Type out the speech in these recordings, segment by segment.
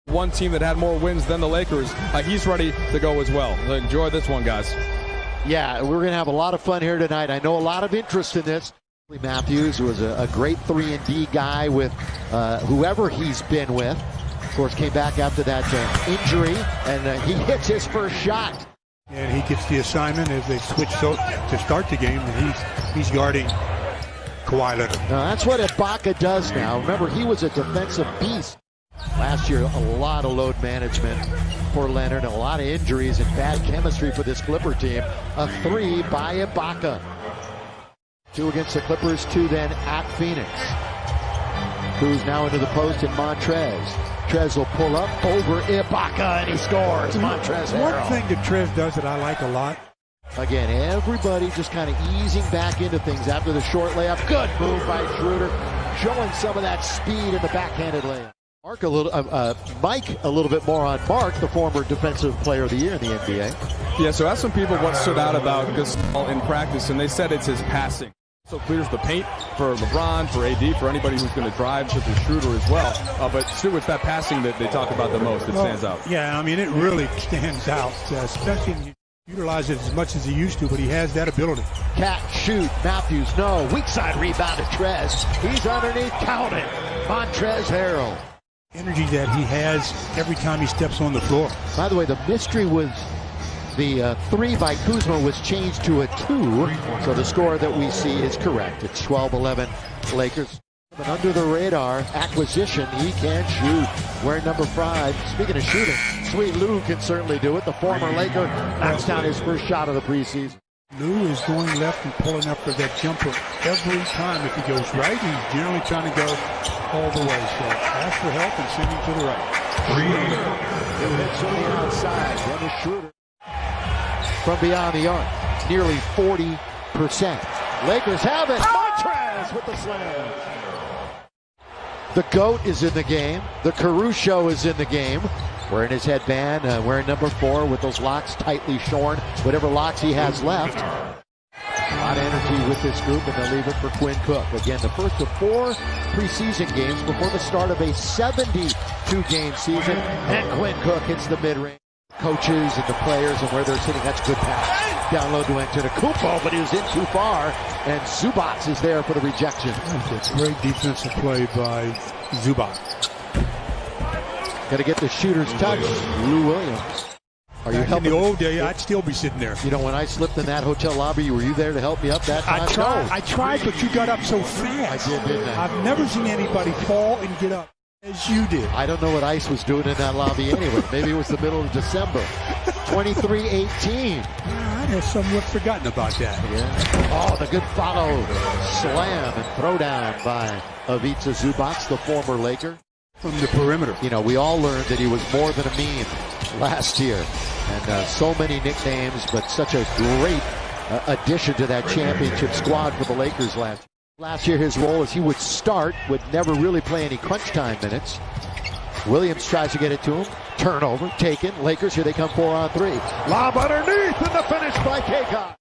One team that had more wins than the Lakers. He's ready to go as well. Enjoy this one, guys. Yeah, we're going to have a lot of fun here tonight. I know a lot of interest in this. Matthews was a great 3-and-D guy with whoever he's been with. Of course, came back after that injury, and he hits his first shot. And he gets the assignment as they switch to start the game, and he's guarding Kawhi Leonard. Now, that's what Ibaka does now. Remember, he was a defensive beast. Last year, a lot of load management for Leonard, and a lot of injuries and bad chemistry for this Clipper team. A 3 by Ibaka. 2 against the Clippers, 2 then at Phoenix. Who's now into the post in Montrez. Trez will pull up over Ibaka, and he scores. Montrez. One thing that Trez does that I like a lot. Again, everybody just kind of easing back into things after the short layup. Good move by Schroeder, showing some of that speed in the backhanded layup. Mike a little bit more on Mark, the former Defensive Player of the Year in the NBA. Yeah, so asked some people what stood out about Gasol in practice, and they said it's his passing. So clears the paint for LeBron, for AD, for anybody who's going to drive, such as Schroeder as well. But Stu, it's that passing that they talk about the most that stands out. Yeah, I mean, it really stands out, especially when you utilize it as much as he used to, but he has that ability. Cat, shoot, Matthews, no. Weak side rebound to Trez. He's underneath, count it. Montrezl Harrell. Energy that he has every time he steps on the floor. By the way, the mystery was the 3 by Kuzma was changed to a 2, so the score that we see is correct. It's 12-11 Lakers. But under the radar acquisition, he can shoot. Wearing number 5. Speaking of shooting, Sweet Lou can certainly do it. The former Laker knocks down his first shot of the preseason. Lou is going left and pulling up for that jumper every time. If he goes right, he's generally trying to go all the way. So ask for help and send him to the right. It hits on the outside. Dennis Schroeder from beyond the arc. Nearly 40%. Lakers have it. Montrez with the slam. The GOAT is in the game. The Caruso is in the game. Wearing his headband, wearing number 4 with those locks tightly shorn, whatever locks he has left. A lot of energy with this group, and they'll leave it for Quinn Cook. Again, the first of 4 preseason games before the start of a 72-game season. And Quinn Cook hits the mid-range. Coaches and the players and where they're sitting, that's a good pass. Down low to Antetokounmpo, but he was in too far, and Zubac is there for the rejection. That's a great defensive play by Zubac. Got to get the shooter's touch. Lou Williams. Are you helping? In the old day, I'd still be sitting there. You know, when I slipped in that hotel lobby, were you there to help me up that time? I tried, but you got up so fast. I did, didn't I? I've never seen anybody fall and get up as you did. I don't know what Ice was doing in that lobby anyway. Maybe it was the middle of December. 23-18. I had somewhat forgotten about that. Yeah. Oh, the good follow. Slam and throw down by Ivica Zubac, the former Laker. From the perimeter. You know, we all learned that he was more than a meme last year. And so many nicknames, but such a great addition to that championship squad for the Lakers last year. Last year, his role is he would start, would never really play any crunch time minutes. Williams tries to get it to him. Turnover, taken. Lakers, here they come 4-on-3. Lob underneath, and the finish by Kaycock.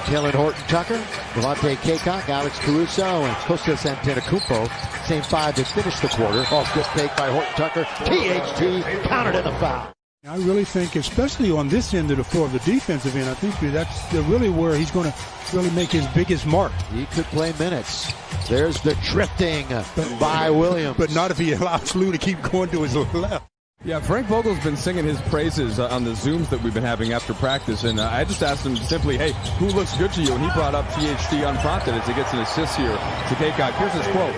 Taylor Horton-Tucker, Devontae Kaycock, Alex Caruso, and Kostas Antetokounmpo. Same 5 that finished the quarter. Oh, good take by Horton-Tucker. THT countered in the foul. I really think, especially on this end of the floor, the defensive end, I think that's really where he's going to really make his biggest mark. He could play minutes. There's the drifting by Williams. But not if he allows Lou to keep going to his left. Yeah, Frank Vogel's been singing his praises on the Zooms that we've been having after practice, and I just asked him simply, hey, who looks good to you? And he brought up THT unprompted as he gets an assist here to Kaycock. Here's his quote.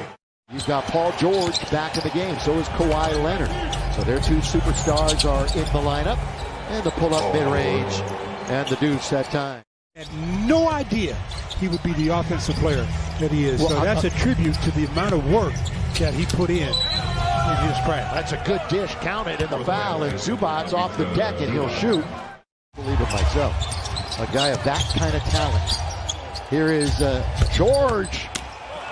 You've got Paul George back in the game. So is Kawhi Leonard. So their 2 superstars are in the lineup. And the pull-up mid-range and the deuce that time. Had no idea he would be the offensive player that he is. Well, so that's a tribute to the amount of work that he put in his craft. That's a good dish, counted in the foul, and Zubac's off the deck and he'll shoot. I believe it myself. A guy of that kind of talent. Here is George.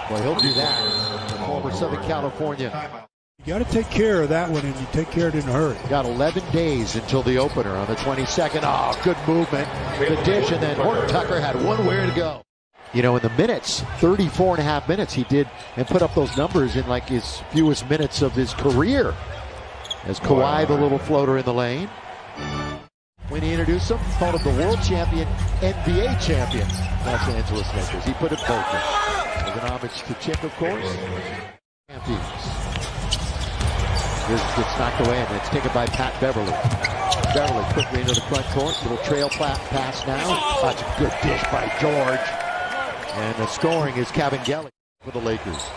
Well, he'll do that. The former Southern California. You got to take care of that one, and you take care of it in a hurry. Got 11 days until the opener on the 22nd. Oh, good movement. The dish, and then Horton-Tucker had one where to go. You know, in the minutes, 34.5 minutes he did and put up those numbers in like his fewest minutes of his career. As Kawhi, the little floater in the lane. When he introduced him, called him the world champion, NBA champion, Los Angeles Lakers. He put it both in. With an homage to Chick, of course. Champions. Here's gets knocked away, and it's taken by Pat Beverly. Beverly quickly into the front court. Little trail pass now. That's a good dish by George. And the scoring is Cavangeli for the Lakers.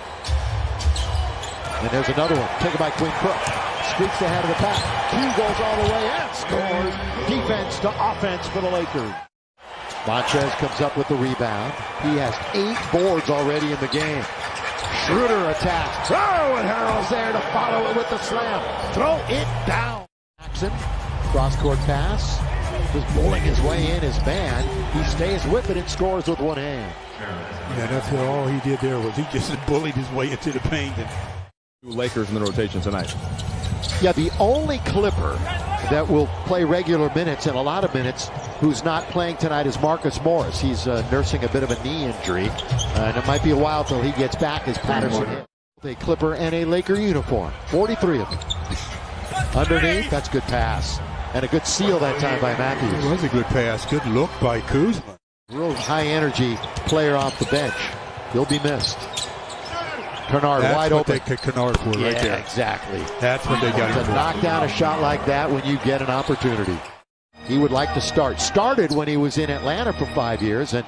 And there's another one. Taken by Quinn Cook. Streaks ahead of the pack. Q goes all the way and scores. Defense to offense for the Lakers. Montrez comes up with the rebound. He has 8 boards already in the game. Schroeder attacks. Oh, and Harrell's there to follow it with the slam. Throw it down. Jackson, cross-court pass. Just bullying his way in his man. He stays with it and scores with one hand. Yeah, that's all he did there was he just bullied his way into the paint. Lakers in the rotation tonight. Yeah, the only Clipper that will play regular minutes and a lot of minutes who's not playing tonight is Marcus Morris. He's nursing a bit of a knee injury, and it might be a while till he gets back as Patterson hit. A Clipper and a Laker uniform, 43 of them. Underneath, that's a good pass. And a good seal that time by Matthews. It was a good pass. Good look by Kuzma. Real high-energy player off the bench. He'll be missed. Kennard That's wide what open. They kick Kennard for right there. Exactly. That's what they got him to for. knock down a shot like that when you get an opportunity. He would like to start. Started when he was in Atlanta for 5 years, and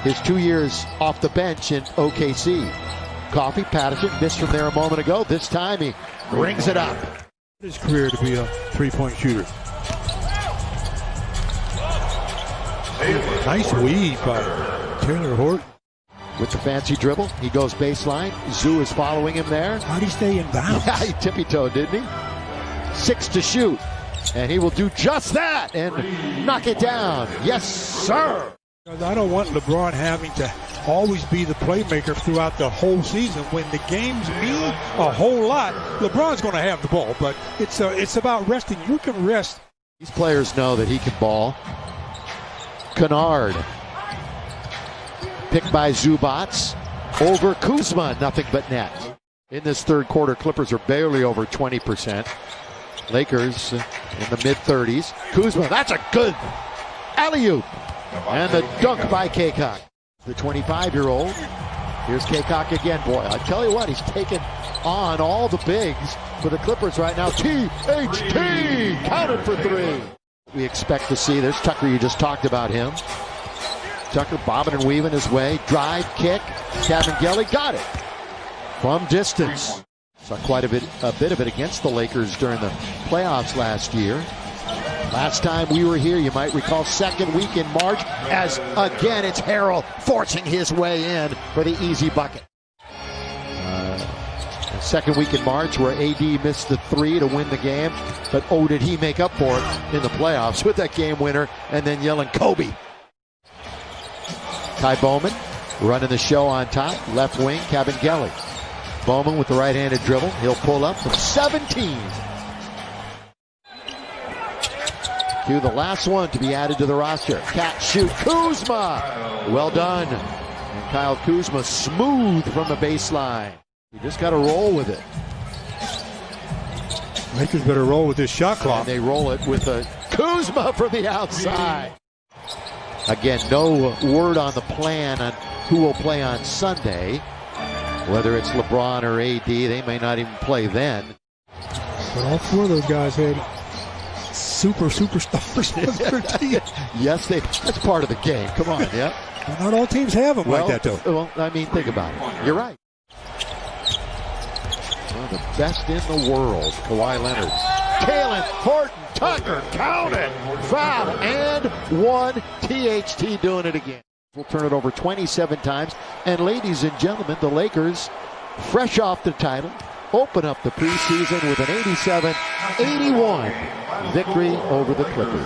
his 2 years off the bench in OKC. Coffey, Patterson missed from there a moment ago. This time he rings it up. His career to be a three-point shooter. Nice weave by Taylor Horton. With the fancy dribble, he goes baseline. Zoo is following him there. How'd he stay in bounds? Yeah, he tippy-toed, didn't he? 6 to shoot. And he will do just that and knock it down. Yes, sir. I don't want LeBron having to always be the playmaker throughout the whole season. When the games mean a whole lot, LeBron's going to have the ball, but it's about resting. You can rest. These players know that he can ball. Kennard. Picked by Zubats. Over Kuzma, nothing but net. In this third quarter, Clippers are barely over 20%. Lakers in the mid-30s. Kuzma, that's a good alley-oop. And the dunk by Kaycock. The 25-year-old. Here's Kaycock again. Boy, I tell you what, he's taken on all the bigs for the Clippers right now. THT counted for 3. We expect to see. There's Tucker, you just talked about him. Tucker bobbing and weaving his way. Drive, kick. Cavangeli got it. From distance. Saw quite a bit of it against the Lakers during the playoffs last year. Last time we were here, you might recall, second week in March, as again it's Harrell forcing his way in for the easy bucket. Second week in March where AD missed the 3 to win the game, but oh, did he make up for it in the playoffs with that game winner and then yelling Kobe. Ty Bowman running the show on top, left wing, Cavangeli. Bowman with the right-handed dribble. He'll pull up from 17. To the last one to be added to the roster. Catch, shoot, Kuzma. Well done. And Kyle Kuzma smooth from the baseline. You just got to roll with it. Lakers better roll with this shot clock. And they roll it with a Kuzma from the outside. Again, no word on the plan on who will play on Sunday. Whether it's LeBron or AD, they may not even play then. But all 4 of those guys had superstars on their team. Yes, that's part of the game. Come on, yeah. But not all teams have them like that, though. Well, I mean, think about it. You're right. One of the best in the world, Kawhi Leonard. Kalen, Horton, Tucker, count it. Foul and 1. THT doing it again. We'll turn it over 27 times. And ladies and gentlemen, the Lakers, fresh off the title, open up the preseason with an 87-81 victory over the Clippers.